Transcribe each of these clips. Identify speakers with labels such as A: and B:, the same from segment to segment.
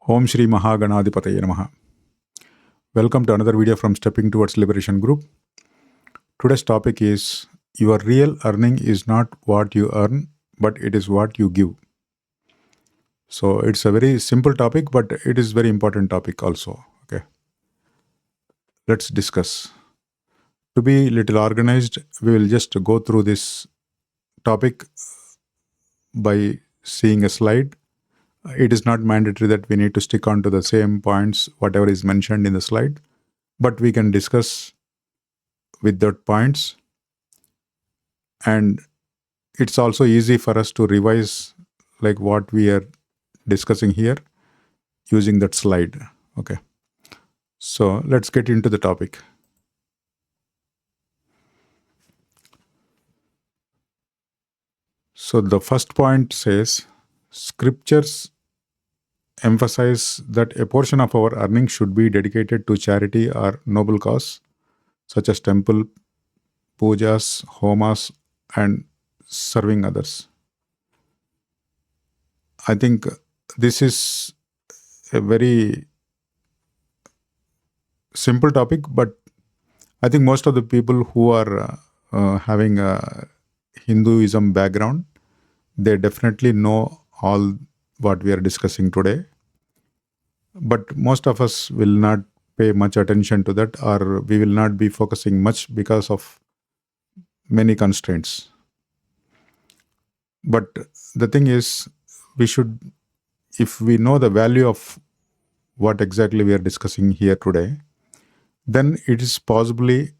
A: Om Shri Mahaganadhipataye Namaha. Welcome to another video from Stepping Towards Liberation Group. Today's topic is your real earning is not what you earn, but it is what you give. So it's a very simple topic, but it is very important topic also. Okay, let's discuss. To be little organized, we will just go through this topic by seeing a slide. It is not mandatory that we need to stick on to the same points, whatever is mentioned in the slide, but we can discuss with that points, and it's also easy for us to revise like what we are discussing here using that slide. Okay, so let's get into the topic. So the first point says scriptures emphasize that a portion of our earnings should be dedicated to charity or noble cause such as temple pujas, homas, and serving others. I think this is a very simple topic, but I think most of the people who are having a Hinduism background, they definitely know all what we are discussing today. But most of us will not pay much attention to that, or we will not be focusing much because of many constraints. But the thing is, we should, if we know the value of what exactly we are discussing here today, then it is possibly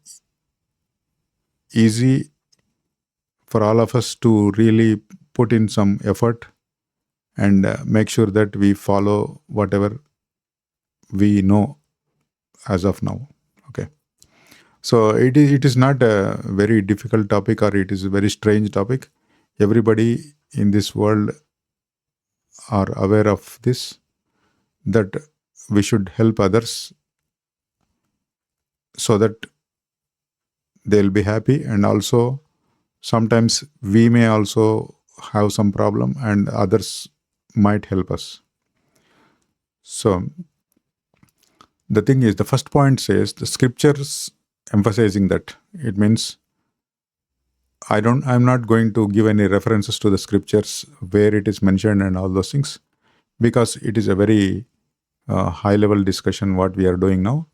A: easy for all of us to really put in some effort and make sure that we follow whatever we know as of now. Okay. So it is not a very difficult topic, or it is a very strange topic. Everybody in this world are aware of this, that we should help others so that they'll be happy, and also sometimes we may also have some problem and others might help us. So the thing is, the first point says the scriptures emphasizing that. It means I'm not going to give any references to the scriptures where it is mentioned and all those things, because it is a very high level discussion what we are doing now.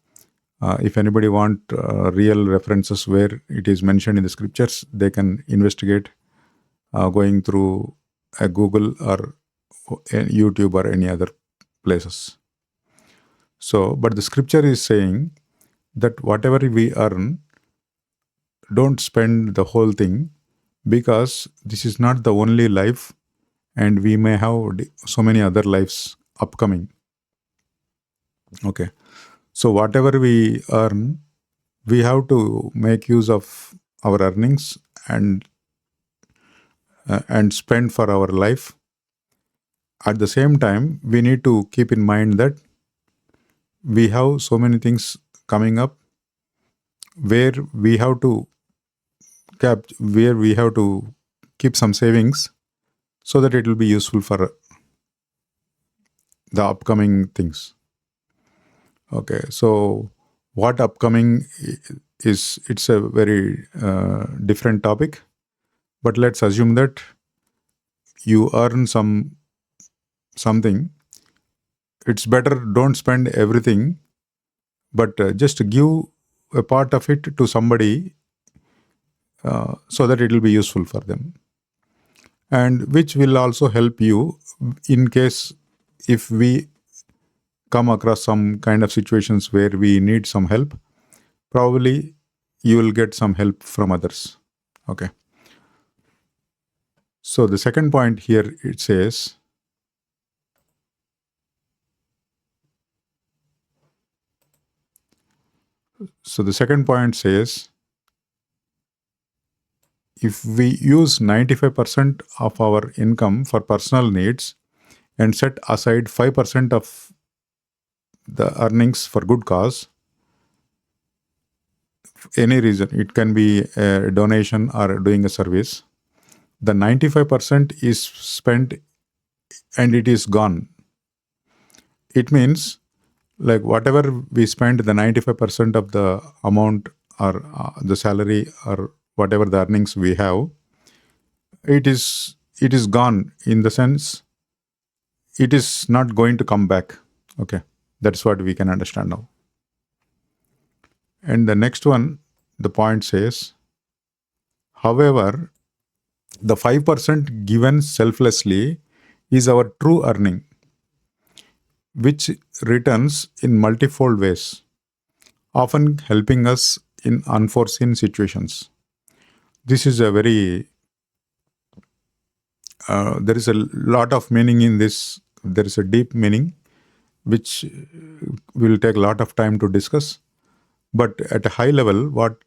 A: If anybody want real references where it is mentioned in the scriptures, they can investigate going through a Google or a YouTube or any other places. So, but the scripture is saying that whatever we earn, don't spend the whole thing, because this is not the only life, and we may have so many other lives upcoming. Okay. So whatever we earn, we have to make use of our earnings and spend for our life. At the same time, we need to keep in mind that we have so many things coming up where we have to keep some savings so that it will be useful for the upcoming things. Okay, so what upcoming is, it's a very different topic, but let's assume that you earn something. It's better don't spend everything, but just give a part of it to somebody so that it will be useful for them, and which will also help you in case if we come across some kind of situations where we need some help, probably you will get some help from others. Okay. So the second point here, it says, if we use 95% of our income for personal needs and set aside 5% of the earnings for good cause, any reason, it can be a donation or doing a service, the 95% is spent and it is gone. It means like whatever we spend, the 95% of the amount or the salary or whatever the earnings we have, it is gone, in the sense it is not going to come back. Okay, that's what we can understand now. And the next one, the point says, however, the 5% given selflessly is our true earning, which returns in multifold ways, often helping us in unforeseen situations. This is a very, there is a lot of meaning in this. There is a deep meaning, which will take a lot of time to discuss. But at a high level, what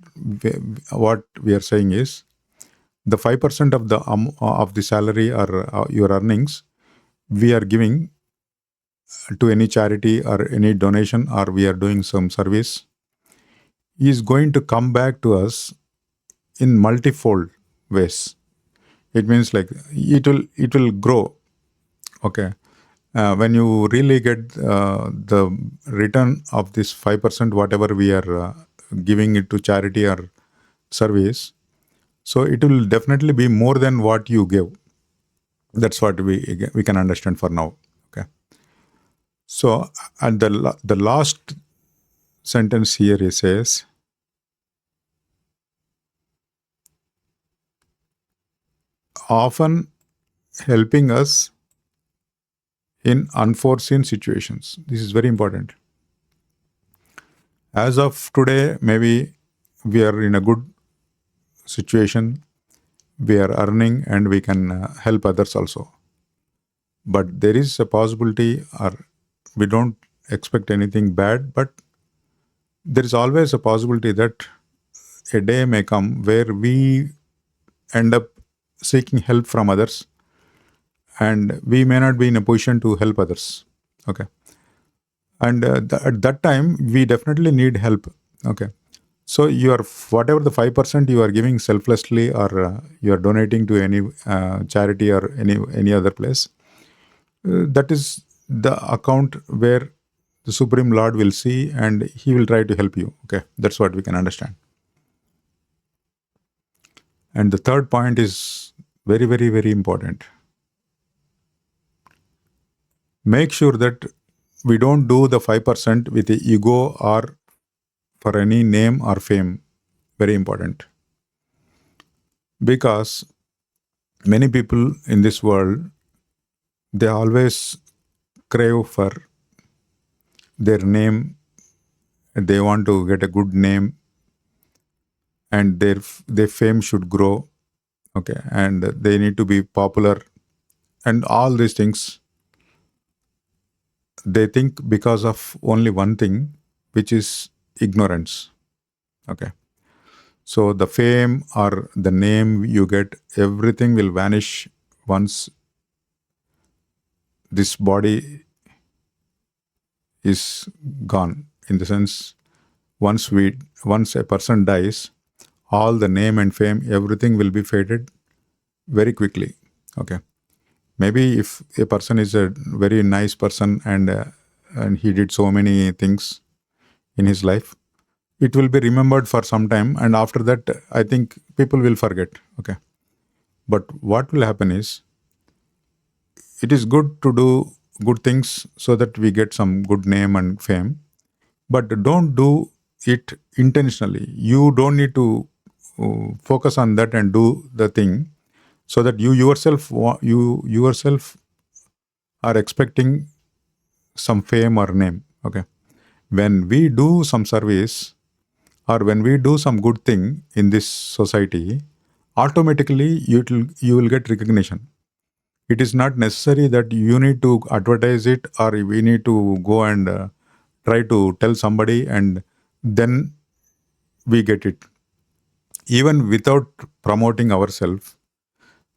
A: we are saying is, the 5% of the salary or your earnings we are giving to any charity or any donation, or we are doing some service, is going to come back to us in multifold ways. It means like it will grow. Okay, when you really get the return of this 5%, whatever we are giving it to charity or service, so it will definitely be more than what you give. That's what we can understand for now. Okay, so and the last sentence here it says, often helping us in unforeseen situations. This is very important. As of today, maybe we are in a good situation, we are earning, and we can help others also. But there is a possibility, or we don't expect anything bad, but there is always a possibility that a day may come where we end up seeking help from others, and we may not be in a position to help others. Okay, and at that time we definitely need help. Okay, so you are, whatever the 5% you are giving selflessly, or you are donating to any charity or any other place, that is the account where the Supreme Lord will see, and he will try to help you. Okay, that's what we can understand. And the third point is very, very, very important. Make sure that we don't do the 5% with the ego or for any name or fame. Very important. Because many people in this world, they always crave for their name. They want to get a good name, and their fame should grow. Okay, and they need to be popular, and all these things they think because of only one thing, which is ignorance. Okay, so the fame or the name you get, everything will vanish once this body is gone. In the sense, once a person dies, all the name and fame, everything will be faded very quickly. Okay, maybe if a person is a very nice person, and he did so many things in his life, it will be remembered for some time, and after that I think people will forget. Okay, but what will happen is, it is good to do good things so that we get some good name and fame, but don't do it intentionally. You don't need to focus on that and do the thing so that you yourself are expecting some fame or name. Okay, when we do some service, or when we do some good thing in this society, automatically you will get recognition. It is not necessary that you need to advertise it, or we need to go and try to tell somebody, and then we get it. Even without promoting ourselves,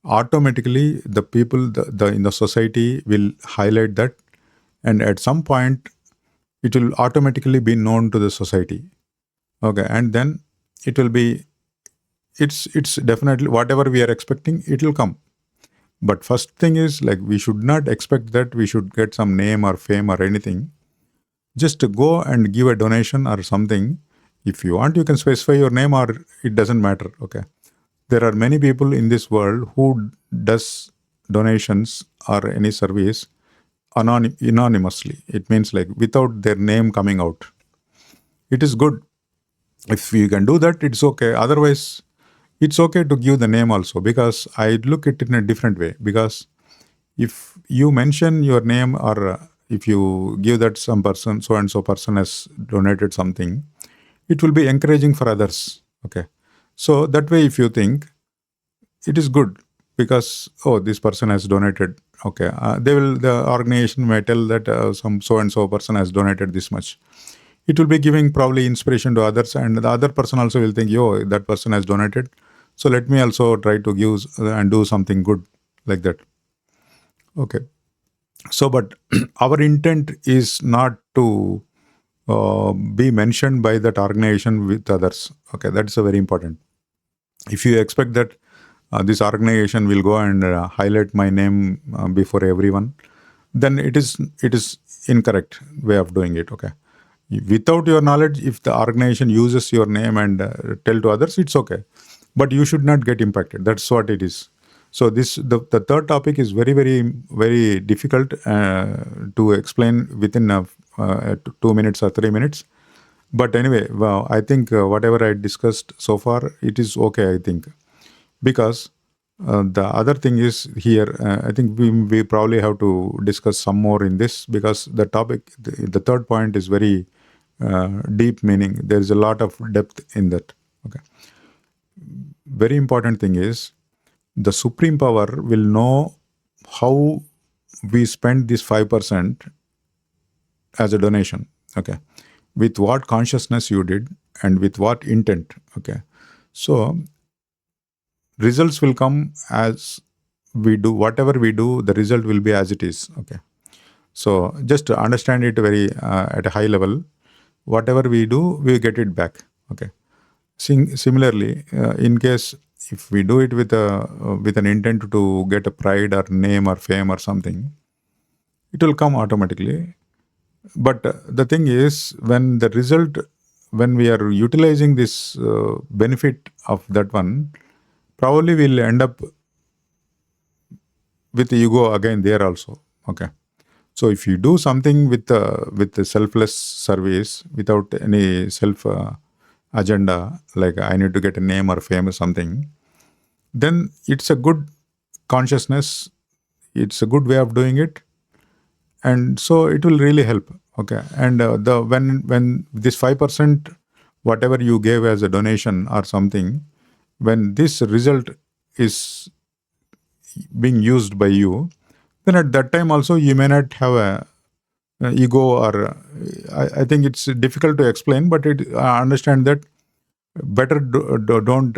A: automatically the people in the society will highlight that, and at some point it will automatically be known to the society. Okay, and then it will be, it's definitely whatever we are expecting, it will come. But first thing is, like, we should not expect that we should get some name or fame or anything. Just to go and give a donation or something. If you want, you can specify your name, or it doesn't matter. Okay. There are many people in this world who does donations or any service anonymously. It means like without their name coming out. It is good. If you can do that, it's okay. Otherwise, it's okay to give the name also, because I look at it in a different way. Because if you mention your name, or if you give that some person, so and so person has donated something, it will be encouraging for others. Okay. So that way, if you think, it is good, because, oh, this person has donated. Okay. The organization may tell that some so and so person has donated this much. It will be giving probably inspiration to others, and the other person also will think, yo, that person has donated, so let me also try to give and do something good, like that. Okay. So, but our intent is not to be mentioned by that organization with others. Okay, that's a very important. If you expect that this organization will go and highlight my name before everyone, then it is incorrect way of doing it. Okay. Without your knowledge, if the organization uses your name and tell to others, it's okay, but you should not get impacted. That's what it is. So the third topic is very, very, very difficult to explain within 2 minutes or 3 minutes. But anyway, well, I think whatever I discussed so far, it is okay, I think. Because the other thing is here, I think we probably have to discuss some more in this, because the topic, the third point is very deep meaning. There is a lot of depth in that. Okay. Very important thing is, the Supreme Power will know how we spend this 5% as a donation. Okay. With what consciousness you did and with what intent. Okay. So results will come as we do. Whatever we do, the result will be as it is. Okay. So just to understand it very at a high level, whatever we do, we get it back. Okay. Similarly, in case if we do it with an intent to get a pride or name or fame or something, it will come automatically. But the thing is, when we are utilizing this benefit of that one, probably we'll end up with the ego again there also. Okay. So if you do something with the selfless service, without any self agenda, like I need to get a name or fame or something, then it's a good consciousness. It's a good way of doing it, and so it will really help. Okay. And when this 5%, whatever you gave as a donation or something, when this result is being used by you, then at that time also you may not have a ego, or I think it's difficult to explain, but I understand that better don't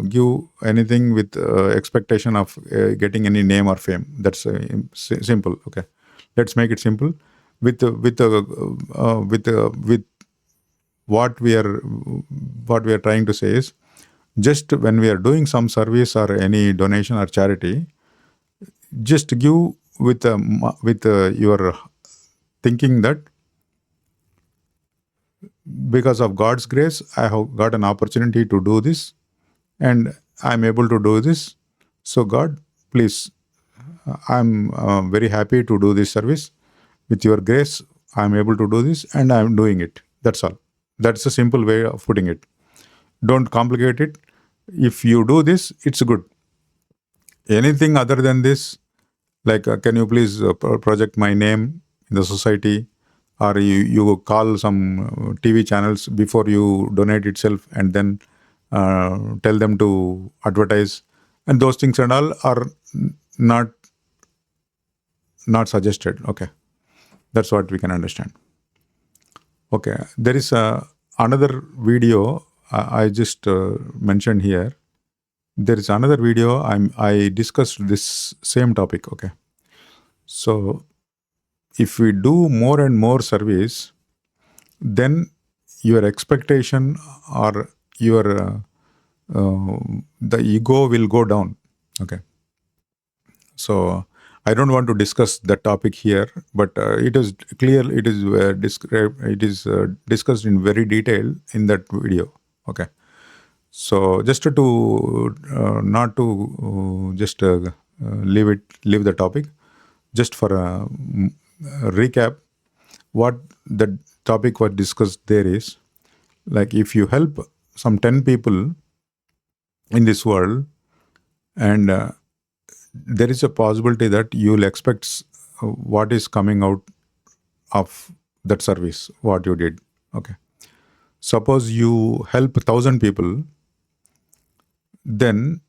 A: give anything with expectation of getting any name or fame. That's simple. Okay, let's make it simple. With what we are trying to say is, just when we are doing some service or any donation or charity, just give with your thinking that because of God's grace, I have got an opportunity to do this, and I'm able to do this. So God, please, I'm very happy to do this service. With your grace, I'm able to do this, and I'm doing it. That's all. That's a simple way of putting it. Don't complicate it. If you do this, it's good. Anything other than this, like can you please project my name in the society, or you call some TV channels before you donate itself, and then tell them to advertise, and those things and all are not suggested. Okay, that's what we can understand. Okay, there is another video I just mentioned here. There is another video I discussed this same topic. Okay, so if we do more and more service, then your expectation or your the ego will go down. Okay, So I don't want to discuss the topic here, but it is clear. It is described. It is discussed in very detail in that video. Okay. So just to not to just leave the topic, just for a recap, what the topic was discussed there is, like, if you help some 10 people in this world, and there is a possibility that you will expect what is coming out of that service, what you did. Okay. Suppose you help 1,000 people, then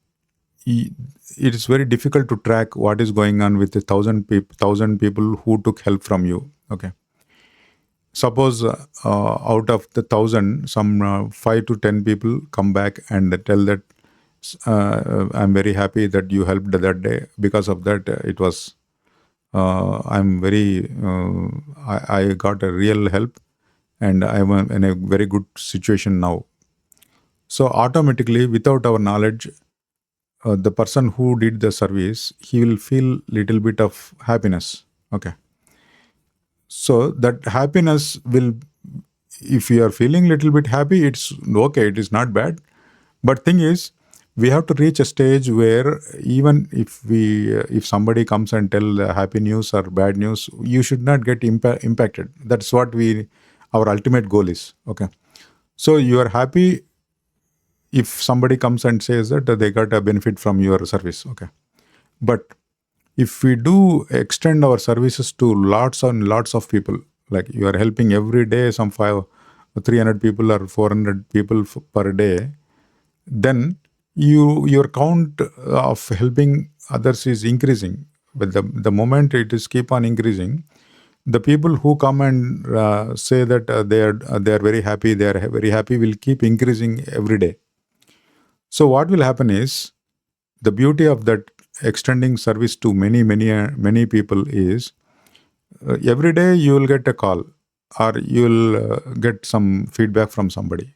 A: it is very difficult to track what is going on with the 1,000 people who took help from you. Okay. Suppose out of the 1,000, some 5 to 10 people come back and tell that I'm very happy that you helped that day. Because of that, it was I'm very I got a real help, and I'm in a very good situation now. So automatically, without our knowledge, the person who did the service, he will feel little bit of happiness. Okay. So that happiness will, if you are feeling little bit happy, it's okay. It is not bad. But thing is, we have to reach a stage where even if somebody comes and tell happy news or bad news, you should not get impacted. That's what our ultimate goal is. Okay. So you are happy if somebody comes and says that they got a benefit from your service. Okay. But if we do extend our services to lots and lots of people, like you are helping every day some 300 people or 400 people per day, then your count of helping others is increasing. But the moment it is keep on increasing, the people who come and say that they are very happy, will keep increasing every day. So what will happen is, the beauty of that extending service to many people is, every day you will get a call, or you will get some feedback from somebody.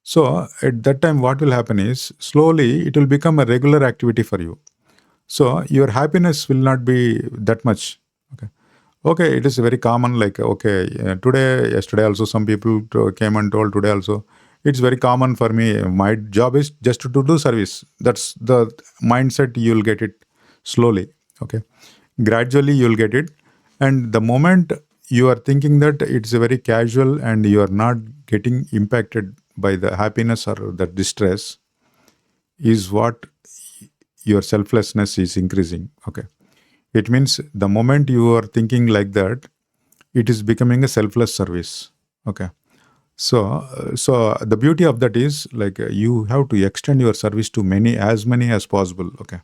A: So at that time, what will happen is, slowly it will become a regular activity for you. So your happiness will not be that much. Okay, it is very common. Like, okay, yesterday also some people came and told, today also. It's very common for me. My job is just to do service. That's the mindset. You'll get it slowly. Okay, gradually you'll get it. And the moment you are thinking that it's very casual and you are not getting impacted by the happiness or the distress, is what your selflessness is increasing. Okay. It means the moment you are thinking like that, it is becoming a selfless service. Okay. So the beauty of that is, like, you have to extend your service to as many as possible. Okay.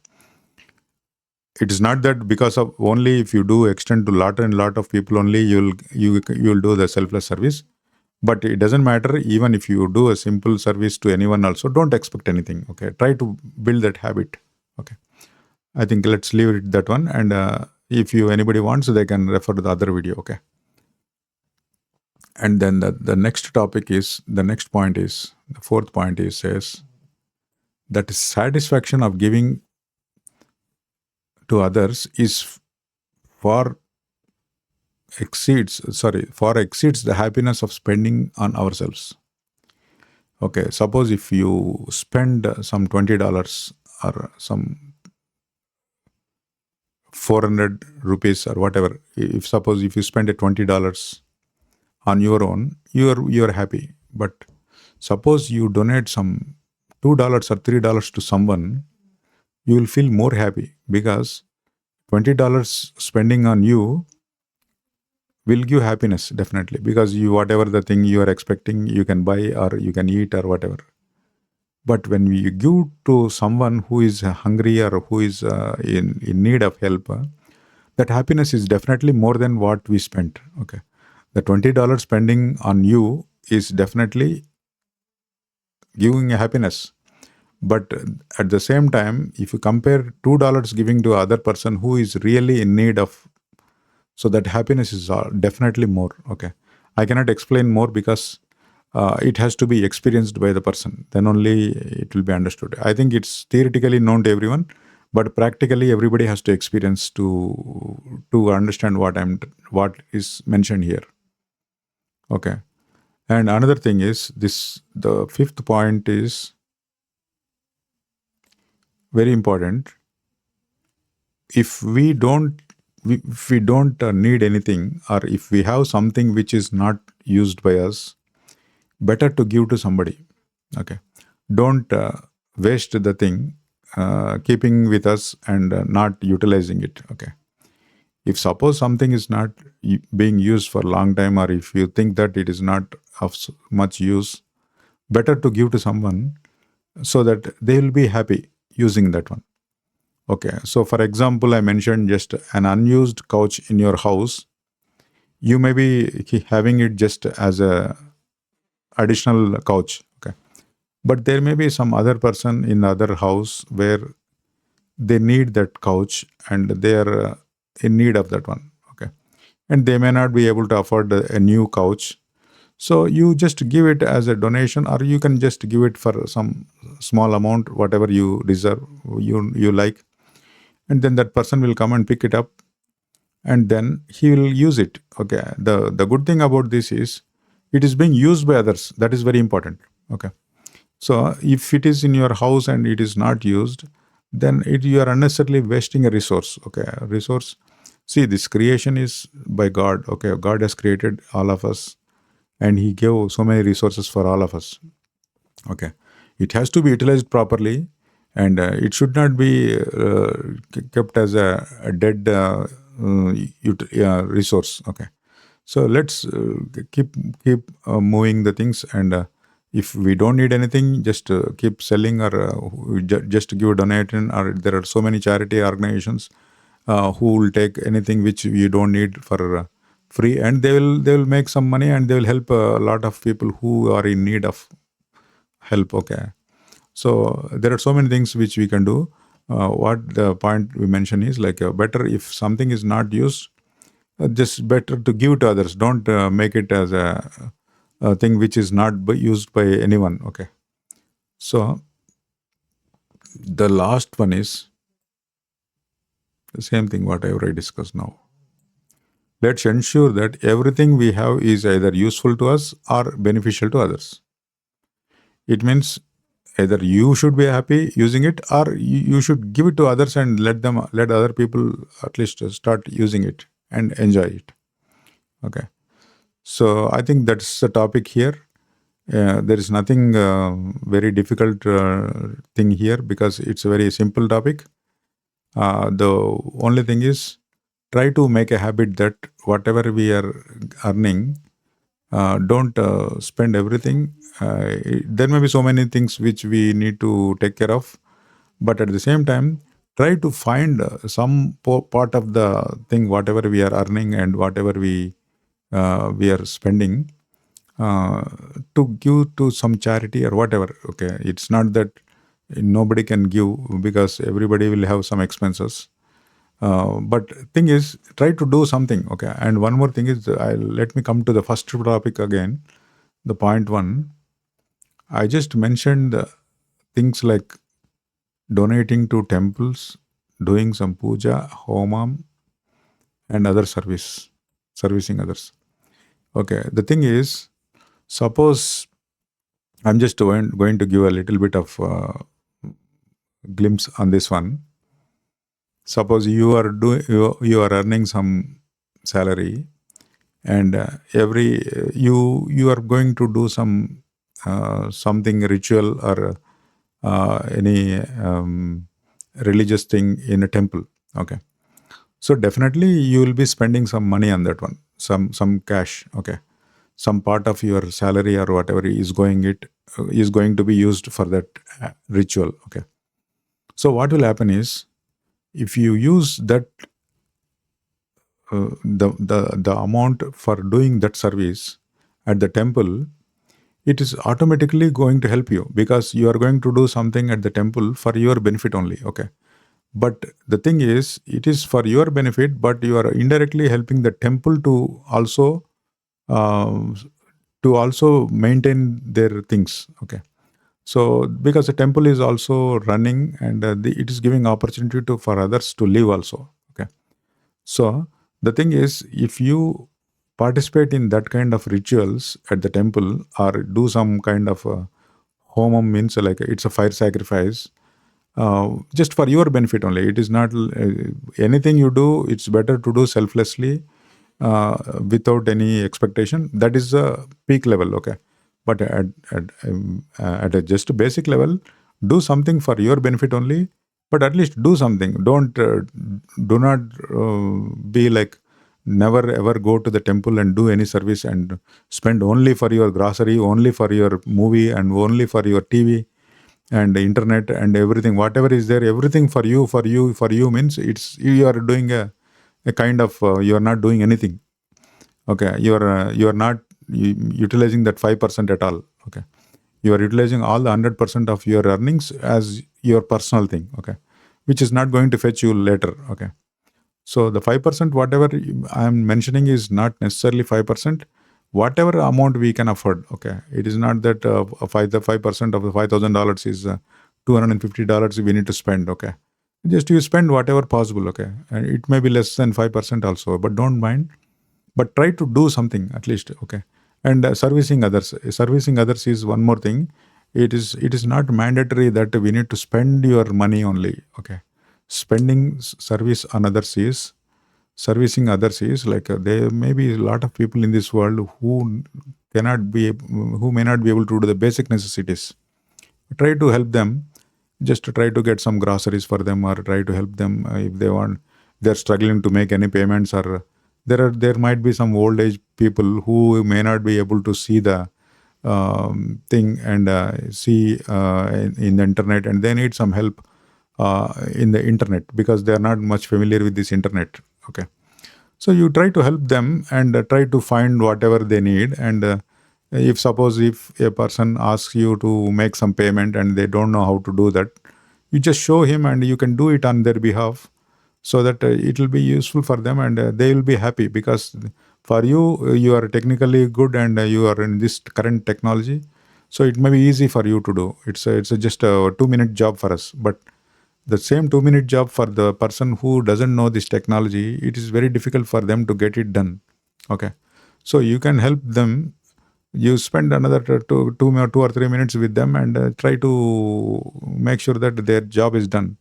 A: It is not that because of only if you do extend to lot and lot of people only, you'll do the selfless service. But it doesn't matter. Even if you do a simple service to anyone also, don't expect anything. Okay. Try to build that habit. Okay. I think let's leave it that one. And if anybody wants, they can refer to the other video. Okay. And then the next topic is, the next point is, the fourth point is, says that satisfaction of giving to others is far exceeds the happiness of spending on ourselves. Okay. Suppose if you spend some $20 or some 400 rupees or whatever, suppose if you spend a $20 on your own, you're happy. But suppose you donate some $2 or $3 to someone, you will feel more happy, because $20 spending on you will give happiness, definitely, because whatever the thing you are expecting, you can buy or you can eat or whatever. But when you give to someone who is hungry or who is in need of help, that happiness is definitely more than what we spent. Okay. The $20 spending on you is definitely giving a happiness. But at the same time, if you compare $2 giving to other person who is really in need of, so that happiness is definitely more. Okay. I cannot explain more because it has to be experienced by the person. Then only it will be understood. I think it's theoretically known to everyone, but practically everybody has to experience to understand what is mentioned here. Okay. And another thing is this, the fifth point is very important. If we don't need anything, or if we have something which is not used by us, better to give to somebody. Okay. Don't waste the thing, keeping with us and not utilizing it. Okay. If suppose something is not being used for a long time, or if you think that it is not of much use, better to give to someone so that they will be happy using that one. Okay. So for example, I mentioned just an unused couch in your house. You may be having it just as a additional couch. Okay. But there may be some other person in the other house where they need that couch and they are in need of that one. Okay. And they may not be able to afford a new couch. So you just give it as a donation, or you can just give it for some small amount, whatever you deserve, you like. And then that person will come and pick it up, and then he will use it. Okay. The good thing about this is it is being used by others. That is very important. Okay. So if it is in your house and it is not used, then you are unnecessarily wasting a resource. Okay. A resource. See, this creation is by God. Okay. God has created all of us and he gave so many resources for all of us. Okay. It has to be utilized properly, and it should not be kept as a dead resource. Okay. So let's keep moving the things, and if we don't need anything, just keep selling, or just give a donation. Or there are so many charity organizations who will take anything which you don't need for free, and they will make some money, and they will help a lot of people who are in need of help. Okay. So there are so many things which we can do. What the point we mentioned is like better if something is not used, just better to give to others. Don't make it as a thing which is not used by anyone. Okay. So the last one is the same thing what I already discussed now. Let's ensure that everything we have is either useful to us or beneficial to others. It means either you should be happy using it, or you should give it to others and let other people at least start using it and enjoy it. Okay. So I think that's the topic here. There is nothing very difficult thing here, because it's a very simple topic. The only thing is, try to make a habit that whatever we are earning, don't spend everything. There may be so many things which we need to take care of, but at the same time, try to find some part of the thing, whatever we are earning and whatever we are spending, to give to some charity or whatever. Okay, it's not that nobody can give, because everybody will have some expenses. But thing is, try to do something. Okay, and one more thing is, let me come to the first topic again. The point one, I just mentioned things like donating to temples, doing some puja, homam, and other servicing others. Okay, the thing is, suppose I'm just going to give a little bit of glimpse on this one. Suppose you are earning some salary, and you are going to do some something ritual, or any religious thing in a temple. Okay, so definitely you will be spending some money on that one, some cash. Okay, some part of your salary or whatever is going to be used for that ritual. Okay, so what will happen is, if you use that the amount for doing that service at the temple, it is automatically going to help you, because you are going to do something at the temple for your benefit only. Okay, but the thing is, it is for your benefit, but you are indirectly helping the temple to also maintain their things. Okay, So because the temple is also running, and it is giving opportunity for others to live also. Okay. So the thing is, if you participate in that kind of rituals at the temple, or do some kind of homam, means like it's a fire sacrifice, just for your benefit only. It is not anything you do. It's better to do selflessly, without any expectation. That is the peak level. Okay. But at a just basic level, do something for your benefit only. But at least do something. Do not be like, never ever go to the temple and do any service and spend only for your grocery, only for your movie, and only for your TV and the internet and everything. Whatever is there, everything for you, for you means it's you are doing a kind of you are not doing anything. Okay, you are not utilizing that 5% at all. Okay, you are utilizing all the 100% of your earnings as your personal thing. Okay, which is not going to fetch you later. Okay, so the 5%, whatever I am mentioning, is not necessarily 5%. Whatever amount we can afford. Okay, it is not that the 5% of the $5,000 is $250 we need to spend. Okay, just you spend whatever possible. Okay, and it may be less than 5% also, but don't mind. But try to do something at least. Okay, and servicing others is one more thing. It is not mandatory that we need to spend your money only. Okay, spending service on others is servicing others is like, there may be a lot of people in this world who may not be able to do the basic necessities. Try to help them. Just to try to get some groceries for them, or try to help them if they're struggling to make any payments, or there might be some old age people who may not be able to see the thing, and see in the internet, and they need some help in the internet, because they are not much familiar with this internet. Okay, so you try to help them, and try to find whatever they need. And if a person asks you to make some payment and they don't know how to do that, you just show him and you can do it on their behalf, so that it will be useful for them, and they will be happy, because for you, you are technically good, and you are in this current technology, so it may be easy for you to do. It's just a 2-minute job for us. But the same 2-minute job for the person who doesn't know this technology, it is very difficult for them to get it done. Okay, so you can help them. You spend another 2 or 3 minutes with them, and try to make sure that their job is done,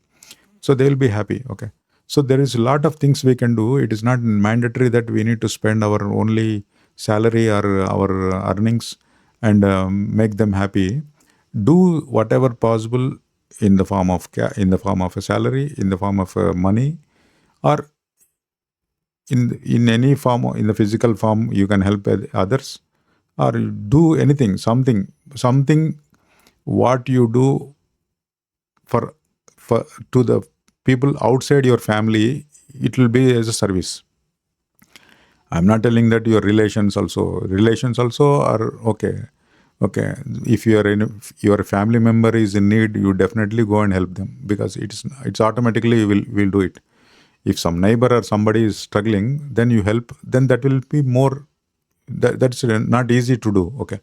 A: so they will be happy. Okay, so there is a lot of things we can do. It is not mandatory that we need to spend our only salary or our earnings and make them happy. Do whatever possible in the form of a salary, in the form of money, or in any form, in the physical form. You can help others, or do anything, something what you do for to the people outside your family. It will be as a service. I'm not telling that your relations also are okay. Okay, if your family member is in need, you definitely go and help them, because it's automatically will do it. If some neighbor or somebody is struggling, then you help. Then that will be more. That's not easy to do. Okay,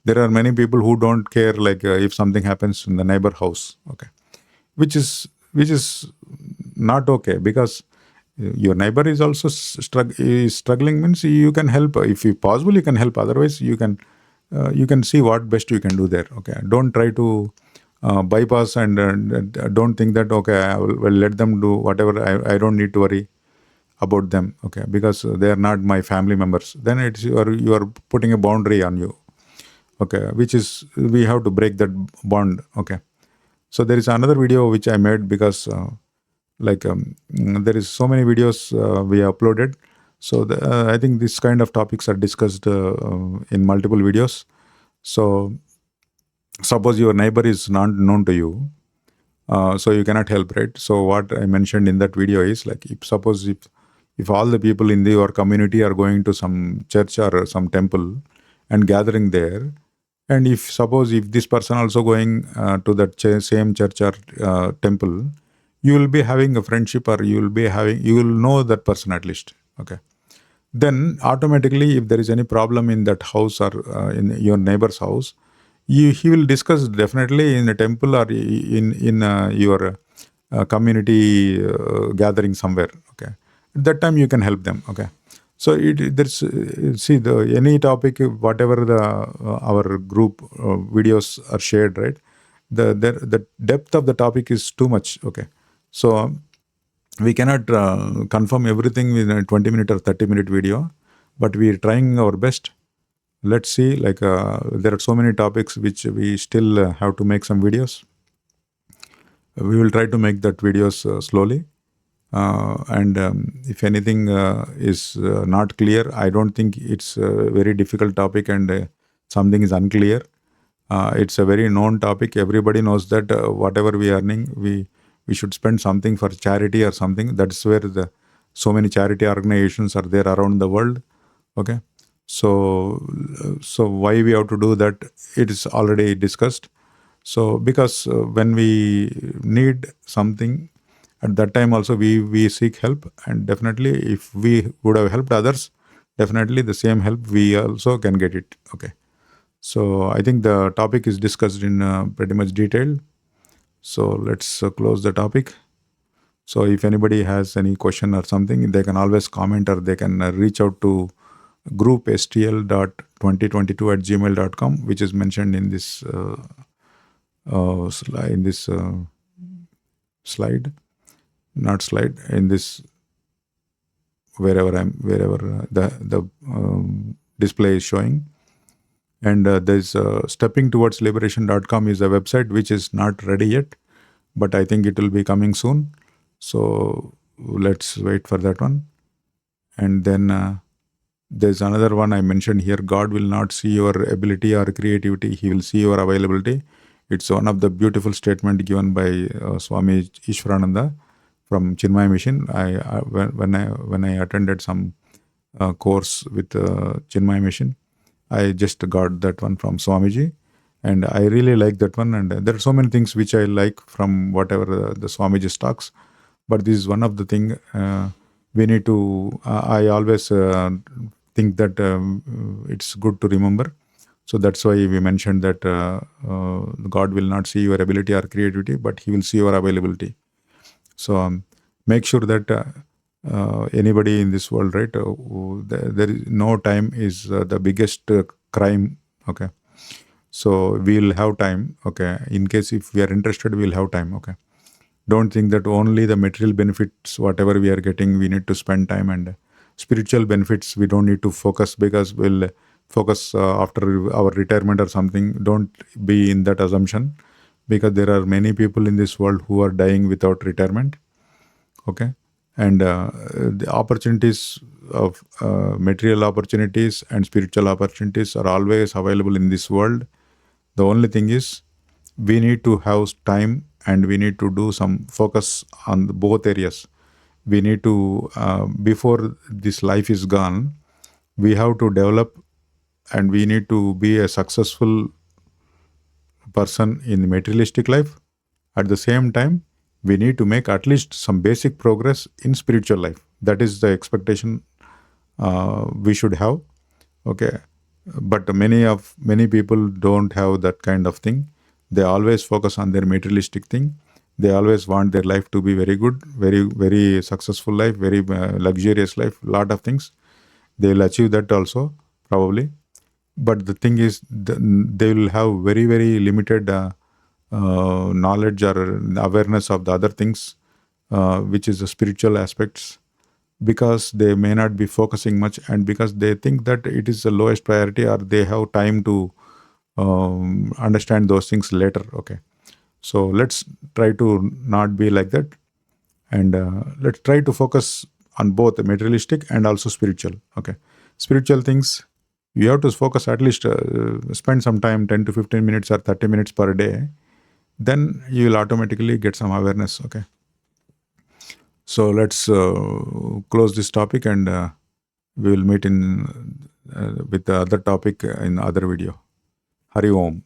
A: there are many people who don't care, like if something happens in the neighbor house. Okay, which is not okay, because your neighbor is also struggling, means you can help. If possible, you can help. Otherwise, you can see what best you can do there. Okay, don't try to bypass, and don't think that, okay, I will let them do whatever. I don't need to worry about them. Okay, because they are not my family members. Then it's you are putting a boundary on you. Okay, which is, we have to break that bond. Okay, so there is another video which I made, because there is so many videos we uploaded. So I think this kind of topics are discussed in multiple videos. So suppose your neighbor is not known to you, so you cannot help, right? So what I mentioned in that video is, like, if all the people in your community are going to some church or some temple and gathering there, and suppose if this person also going to that same church or temple, you will be having a friendship, or you will know that person at least. Okay, then automatically, if there is any problem in that house, or in your neighbor's house, he will discuss definitely in a temple or in your community gathering somewhere. Okay, at that time you can help them. Okay, so there's see the any topic, whatever the our group videos are shared, right? The depth of the topic is too much. Okay, so we cannot confirm everything in a 20-minute or 30-minute video, but we're trying our best. Let's see, like there are so many topics which we still have to make some videos. We will try to make that videos slowly. And if anything is not clear, I don't think it's a very difficult topic and something is unclear. It's a very known topic. Everybody knows that whatever we are earning, we should spend something for charity or something. That's where the so many charity organizations are there around the world. Okay, so why we have to do that? It is already discussed. So because when we need something, at that time also we seek help, and definitely if we would have helped others, definitely the same help we also can get it. Okay. So I think the topic is discussed in pretty much detail. So let's close the topic. So if anybody has any question or something, they can always comment or they can reach out to groupstl.2022@gmail.com, which is mentioned in this slide, not slide, in this wherever the display is showing. And there's steppingtowardsliberation.com is a website which is not ready yet, but I think it will be coming soon. So let's wait for that one. And then there's another one I mentioned here. God will not see your ability or creativity. He will see your availability. It's one of the beautiful statement given by Swami Ishwarananda from Chinmaya Mission. When I attended some course with Chinmaya Mission, I just got that one from Swamiji, and I really like that one. And there are so many things which I like from whatever the Swamiji talks, but this is one of the thing we need to. I always think that it's good to remember. So that's why we mentioned that God will not see your ability or creativity, but He will see your availability. So make sure that anybody in this world, right? There is no time is the biggest crime. Okay, so we'll have time. Okay, in case if we are interested, we'll have time. Okay, don't think that only the material benefits, whatever we are getting, we need to spend time, and spiritual benefits we don't need to focus, because we'll focus after our retirement or something. Don't be in that assumption, because there are many people in this world who are dying without retirement. Okay, and the opportunities of material opportunities and spiritual opportunities are always available in this world. The only thing is we need to have time, and we need to do some focus on both areas. We need to before this life is gone, we have to develop, and we need to be a successful person in materialistic life. At the same time, we need to make at least some basic progress in spiritual life. That is the expectation we should have. Okay, but many people don't have that kind of thing. They always focus on their materialistic thing. They always want their life to be very good, very successful life, very luxurious life, lot of things. They will achieve that also probably, but the thing is they will have very limited knowledge or awareness of the other things, which is the spiritual aspects, because they may not be focusing much, and because they think that it is the lowest priority, or they have time to understand those things later. Okay, so let's try to not be like that, and let's try to focus on both the materialistic and also spiritual. Okay, spiritual things you have to focus, at least spend some time, 10 to 15 minutes or 30 minutes per day, then you will automatically get some awareness. Okay, so let's close this topic, and we will meet in with the other topic in other video. Hari Om.